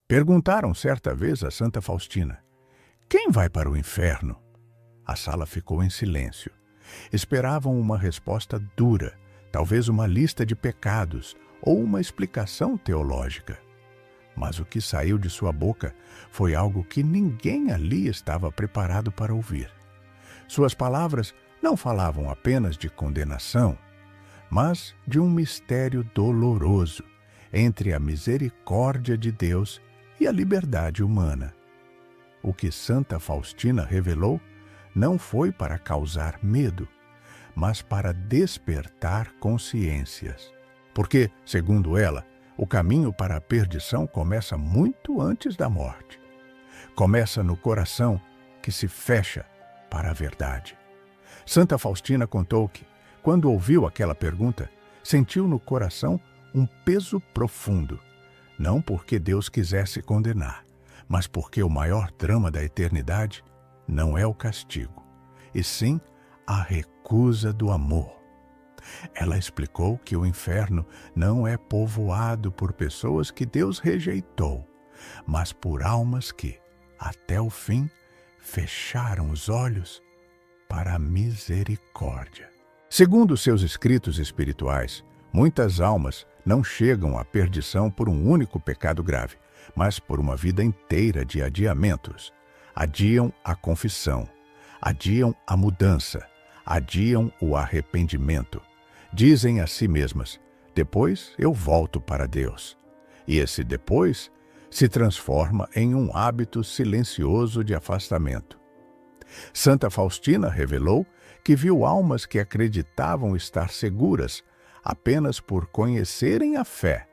Perguntaram certa vez a Santa Faustina: quem vai para o inferno? A sala ficou em silêncio. Esperavam uma resposta dura, talvez uma lista de pecados ou uma explicação teológica. Mas o que saiu de sua boca foi algo que ninguém ali estava preparado para ouvir. Suas palavras não falavam apenas de condenação, mas de um mistério doloroso entre a misericórdia de Deus e a liberdade humana. O que Santa Faustina revelou não foi para causar medo, mas para despertar consciências. Porque, segundo ela, o caminho para a perdição começa muito antes da morte. Começa no coração que se fecha para a verdade. Santa Faustina contou que, quando ouviu aquela pergunta, sentiu no coração um peso profundo, não porque Deus quisesse condenar, mas porque o maior drama da eternidade não é o castigo, e sim a recusa do amor. Ela explicou que o inferno não é povoado por pessoas que Deus rejeitou, mas por almas que, até o fim, fecharam os olhos para a misericórdia. Segundo seus escritos espirituais, muitas almas não chegam à perdição por um único pecado grave, mas por uma vida inteira de adiamentos. Adiam a confissão, adiam a mudança, adiam o arrependimento. Dizem a si mesmas: depois eu volto para Deus. E esse depois se transforma em um hábito silencioso de afastamento. Santa Faustina revelou que viu almas que acreditavam estar seguras apenas por conhecerem a fé,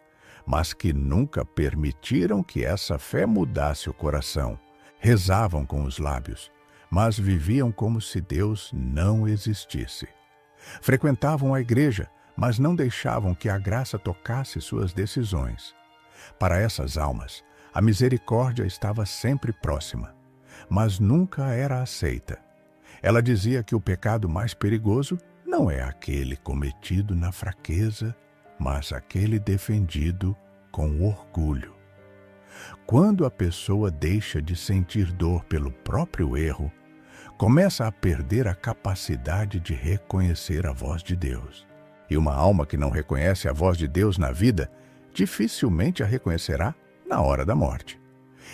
mas que nunca permitiram que essa fé mudasse o coração. Rezavam com os lábios, mas viviam como se Deus não existisse. Frequentavam a igreja, mas não deixavam que a graça tocasse suas decisões. Para essas almas, a misericórdia estava sempre próxima, mas nunca era aceita. Ela dizia que o pecado mais perigoso não é aquele cometido na fraqueza, mas aquele defendido com orgulho. Quando a pessoa deixa de sentir dor pelo próprio erro, começa a perder a capacidade de reconhecer a voz de Deus. E uma alma que não reconhece a voz de Deus na vida, dificilmente a reconhecerá na hora da morte.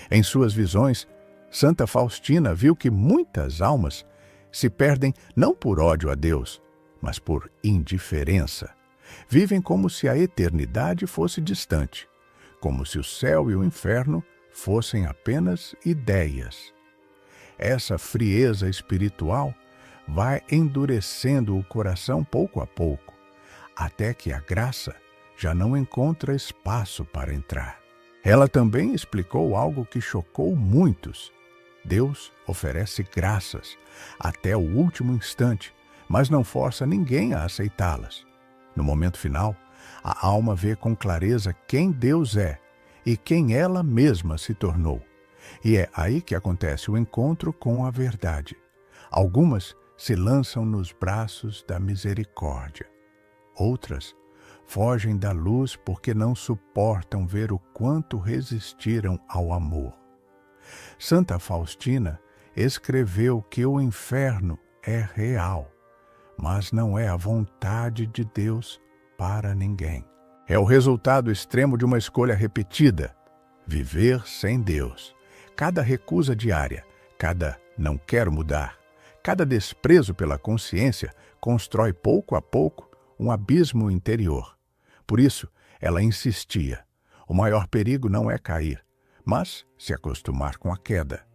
Em suas visões, Santa Faustina viu que muitas almas se perdem não por ódio a Deus, mas por indiferença. Vivem como se a eternidade fosse distante, como se o céu e o inferno fossem apenas ideias. Essa frieza espiritual vai endurecendo o coração pouco a pouco, até que a graça já não encontra espaço para entrar. Ela também explicou algo que chocou muitos. Deus oferece graças até o último instante, mas não força ninguém a aceitá-las. No momento final, a alma vê com clareza quem Deus é e quem ela mesma se tornou. E é aí que acontece o encontro com a verdade. Algumas se lançam nos braços da misericórdia. Outras fogem da luz porque não suportam ver o quanto resistiram ao amor. Santa Faustina escreveu que o inferno é real, mas não é a vontade de Deus para ninguém. É o resultado extremo de uma escolha repetida: viver sem Deus. Cada recusa diária, cada não quero mudar, cada desprezo pela consciência constrói pouco a pouco um abismo interior. Por isso, ela insistia: o maior perigo não é cair, mas se acostumar com a queda.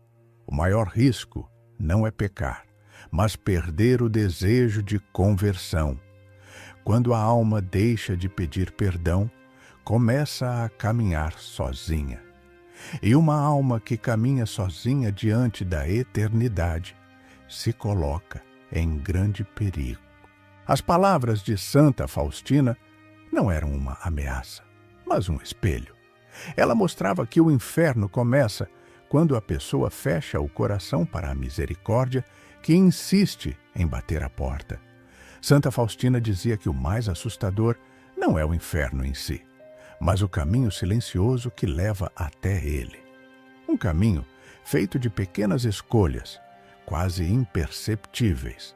O maior risco não é pecar, mas perder o desejo de conversão. Quando a alma deixa de pedir perdão, começa a caminhar sozinha. E uma alma que caminha sozinha diante da eternidade se coloca em grande perigo. As palavras de Santa Faustina não eram uma ameaça, mas um espelho. Ela mostrava que o inferno começa quando a pessoa fecha o coração para a misericórdia que insiste em bater a porta. Santa Faustina dizia que o mais assustador não é o inferno em si, mas o caminho silencioso que leva até ele. Um caminho feito de pequenas escolhas, quase imperceptíveis.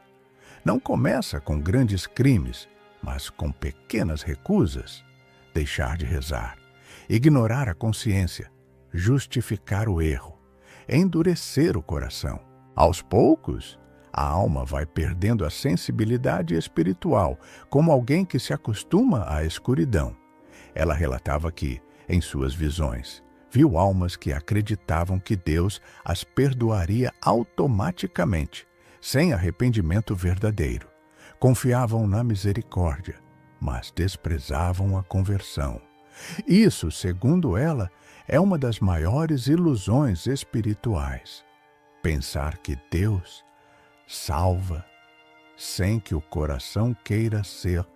Não começa com grandes crimes, mas com pequenas recusas. Deixar de rezar, ignorar a consciência, justificar o erro, endurecer o coração. Aos poucos, a alma vai perdendo a sensibilidade espiritual, como alguém que se acostuma à escuridão. Ela relatava que, em suas visões, viu almas que acreditavam que Deus as perdoaria automaticamente, sem arrependimento verdadeiro. Confiavam na misericórdia, mas desprezavam a conversão. Isso, segundo ela, é uma das maiores ilusões espirituais. Pensar que Deus salva sem que o coração queira ser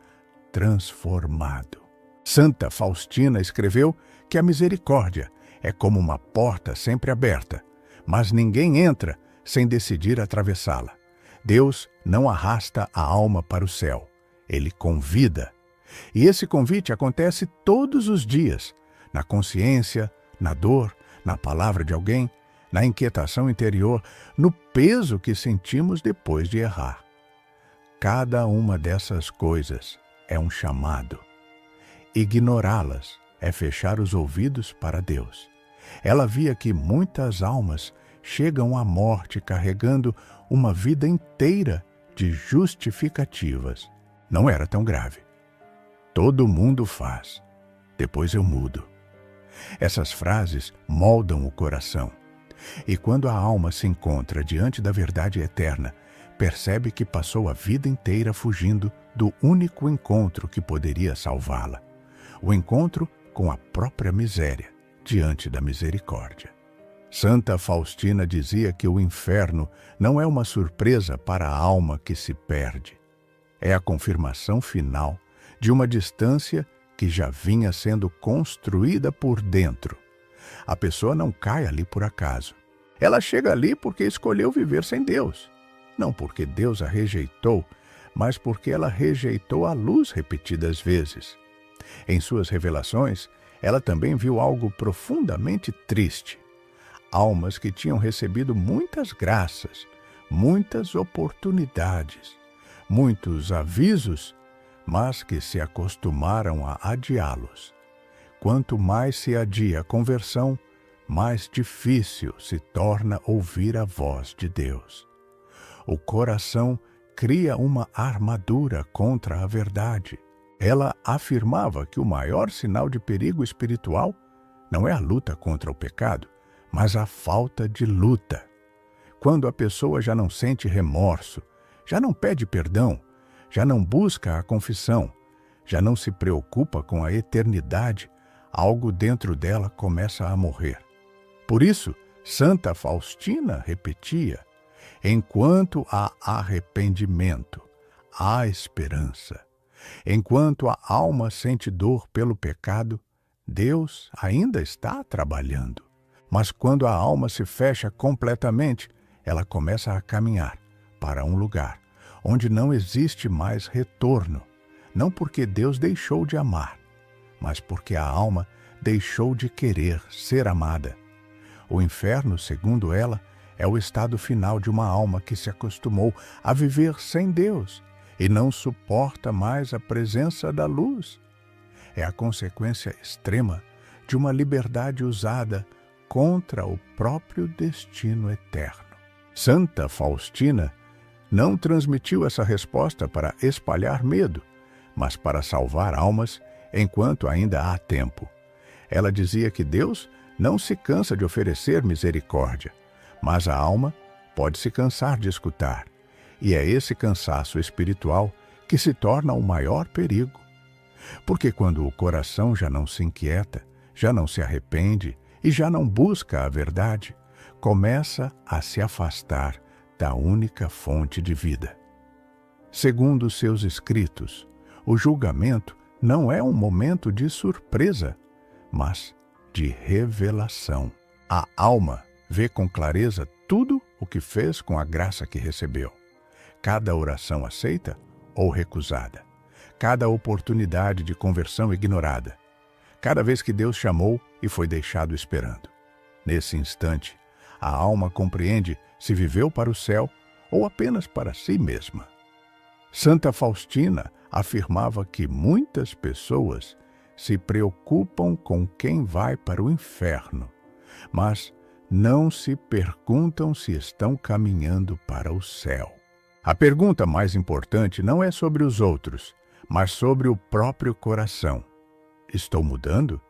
transformado. Santa Faustina escreveu que a misericórdia é como uma porta sempre aberta, mas ninguém entra sem decidir atravessá-la. Deus não arrasta a alma para o céu, Ele convida. E esse convite acontece todos os dias, na consciência, na dor, na palavra de alguém, na inquietação interior, no peso que sentimos depois de errar. Cada uma dessas coisas é um chamado. Ignorá-las é fechar os ouvidos para Deus. Ela via que muitas almas chegam à morte carregando uma vida inteira de justificativas. Não era tão grave. Todo mundo faz. Depois eu mudo. Essas frases moldam o coração. E quando a alma se encontra diante da verdade eterna, percebe que passou a vida inteira fugindo do único encontro que poderia salvá-la. O encontro com a própria miséria, diante da misericórdia. Santa Faustina dizia que o inferno não é uma surpresa para a alma que se perde. É a confirmação final de uma distância que já vinha sendo construída por dentro. A pessoa não cai ali por acaso. Ela chega ali porque escolheu viver sem Deus. Não porque Deus a rejeitou, mas porque ela rejeitou a luz repetidas vezes. Em suas revelações, ela também viu algo profundamente triste. Almas que tinham recebido muitas graças, muitas oportunidades, muitos avisos, mas que se acostumaram a adiá-los. Quanto mais se adia a conversão, mais difícil se torna ouvir a voz de Deus. O coração cria uma armadura contra a verdade. Ela afirmava que o maior sinal de perigo espiritual não é a luta contra o pecado, mas a falta de luta. Quando a pessoa já não sente remorso, já não pede perdão, já não busca a confissão, já não se preocupa com a eternidade, algo dentro dela começa a morrer. Por isso, Santa Faustina repetia: enquanto há arrependimento, há esperança. Enquanto a alma sente dor pelo pecado, Deus ainda está trabalhando. Mas quando a alma se fecha completamente, ela começa a caminhar para um lugar onde não existe mais retorno, não porque Deus deixou de amar, mas porque a alma deixou de querer ser amada. O inferno, segundo ela, é o estado final de uma alma que se acostumou a viver sem Deus e não suporta mais a presença da luz. É a consequência extrema de uma liberdade usada contra o próprio destino eterno. Santa Faustina não transmitiu essa resposta para espalhar medo, mas para salvar almas enquanto ainda há tempo. Ela dizia que Deus não se cansa de oferecer misericórdia, mas a alma pode se cansar de escutar, e é esse cansaço espiritual que se torna o maior perigo. Porque quando o coração já não se inquieta, já não se arrepende e já não busca a verdade, começa a se afastar da única fonte de vida. Segundo seus escritos, o julgamento não é um momento de surpresa, mas de revelação. A alma vê com clareza tudo o que fez com a graça que recebeu. Cada oração aceita ou recusada. Cada oportunidade de conversão ignorada. cada vez que Deus chamou e foi deixado esperando. Nesse instante, a alma compreende se viveu para o céu ou apenas para si mesma. Santa Faustina afirmava que muitas pessoas se preocupam com quem vai para o inferno, mas não se perguntam se estão caminhando para o céu. A pergunta mais importante não é sobre os outros, mas sobre o próprio coração. Estou mudando?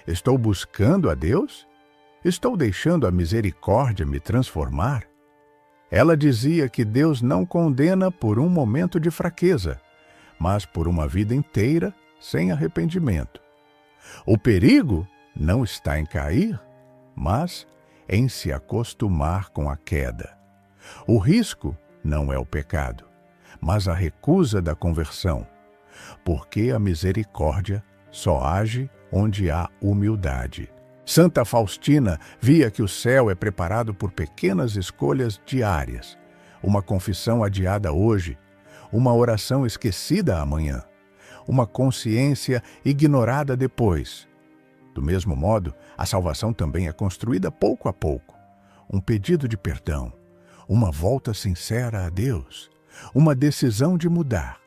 Estou buscando a Deus? Estou deixando a misericórdia me transformar? Ela dizia que Deus não condena por um momento de fraqueza, mas por uma vida inteira sem arrependimento. O perigo não está em cair, mas em se acostumar com a queda. O risco não é o pecado, mas a recusa da conversão, porque a misericórdia só age onde há humildade. Santa Faustina via que o céu é preparado por pequenas escolhas diárias, uma confissão adiada hoje, uma oração esquecida amanhã, uma consciência ignorada depois. Do mesmo modo, a salvação também é construída pouco a pouco. Um pedido de perdão, uma volta sincera a Deus, uma decisão de mudar.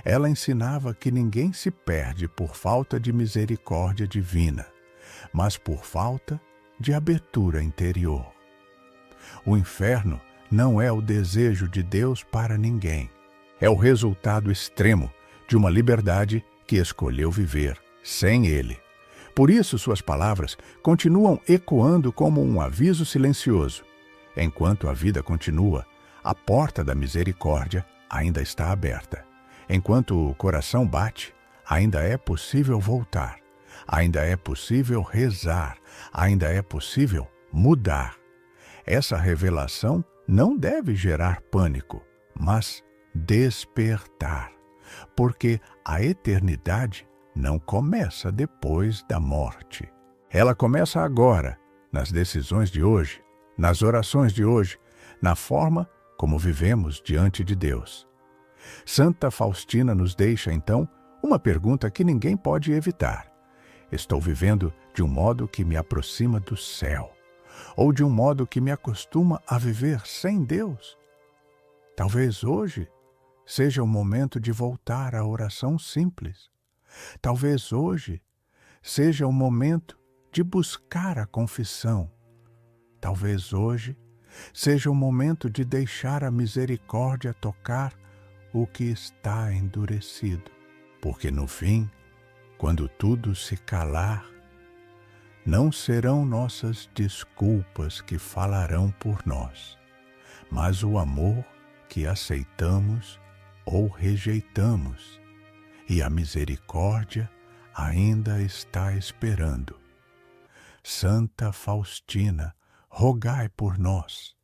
Ela ensinava que ninguém se perde por falta de misericórdia divina, mas por falta de abertura interior. O inferno não é o desejo de Deus para ninguém. É o resultado extremo de uma liberdade que escolheu viver sem Ele. Por isso, suas palavras continuam ecoando como um aviso silencioso. Enquanto a vida continua, a porta da misericórdia ainda está aberta. Enquanto o coração bate, ainda é possível voltar. Ainda é possível rezar. Ainda é possível mudar. Essa revelação não deve gerar pânico, mas despertar. Porque a eternidade não começa depois da morte. Ela começa agora, nas decisões de hoje, nas orações de hoje, na forma como vivemos diante de Deus. Santa Faustina nos deixa, então, uma pergunta que ninguém pode evitar. Estou vivendo de um modo que me aproxima do céu, ou de um modo que me acostuma a viver sem Deus? Talvez hoje seja o momento de voltar à oração simples. Talvez hoje seja o momento de buscar a confissão. Talvez hoje seja o momento de deixar a misericórdia tocar o que está endurecido. Porque no fim, quando tudo se calar, não serão nossas desculpas que falarão por nós, mas o amor que aceitamos ou rejeitamos, e a misericórdia ainda está esperando. Santa Faustina, rogai por nós.